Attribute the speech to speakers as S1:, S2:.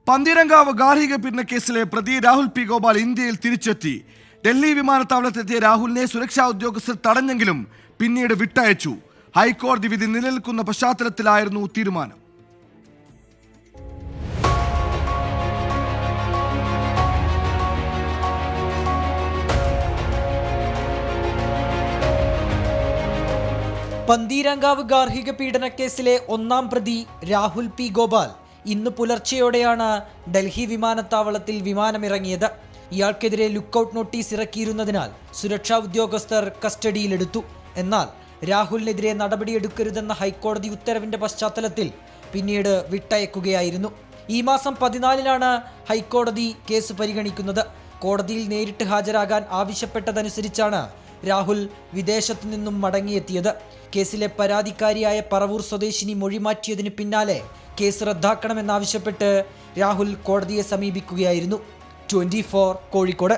S1: പന്തീരങ്കാവ് ഗാർഹിക പീഡന കേസിലെ പ്രതി രാഹുൽ പി ഗോപാൽ ഇന്ത്യയിൽ തിരിച്ചെത്തി. ഡൽഹി വിമാനത്താവളത്തെത്തിയ രാഹുലിനെ സുരക്ഷാ ഉദ്യോഗസ്ഥർ തടഞ്ഞെങ്കിലും പിന്നീട് വിട്ടയച്ചു. ഹൈക്കോടതി വിധി നിലനിൽക്കുന്ന പശ്ചാത്തലത്തിലായിരുന്നു തീരുമാനം.
S2: പന്തീരങ്കാവ് ഗാർഹിക പീഡന കേസിലെ ഒന്നാം പ്രതി രാഹുൽ പി ഗോപാൽ ഇന്ന് പുലർച്ചെയോടെയാണ് ഡൽഹി വിമാനത്താവളത്തിൽ വിമാനമിറങ്ങിയത്. ഇയാൾക്കെതിരെ ലുക്കൌട്ട് നോട്ടീസ് ഇറക്കിയിരുന്നതിനാൽ സുരക്ഷാ ഉദ്യോഗസ്ഥർ കസ്റ്റഡിയിലെടുത്തു. എന്നാൽ രാഹുലിനെതിരെ നടപടിയെടുക്കരുതെന്ന ഹൈക്കോടതി ഉത്തരവിന്റെ പശ്ചാത്തലത്തിൽ പിന്നീട് വിട്ടയക്കുകയായിരുന്നു. ഈ മാസം 14-നാണ് ഹൈക്കോടതി കേസ് പരിഗണിക്കുന്നത്. കോടതിയിൽ നേരിട്ട് ഹാജരാകാൻ ആവശ്യപ്പെട്ടതനുസരിച്ചാണ് രാഹുൽ വിദേശത്തു നിന്നും മടങ്ങിയെത്തിയത്. കേസിലെ പരാതിക്കാരിയായ പറവൂർ സ്വദേശിനി മൊഴിമാറ്റിയതിന് പിന്നാലെ കേസ് റദ്ദാക്കണമെന്നാവശ്യപ്പെട്ട് രാഹുൽ കോടതിയെ സമീപിക്കുകയായിരുന്നു. 24 കോഴിക്കോട്.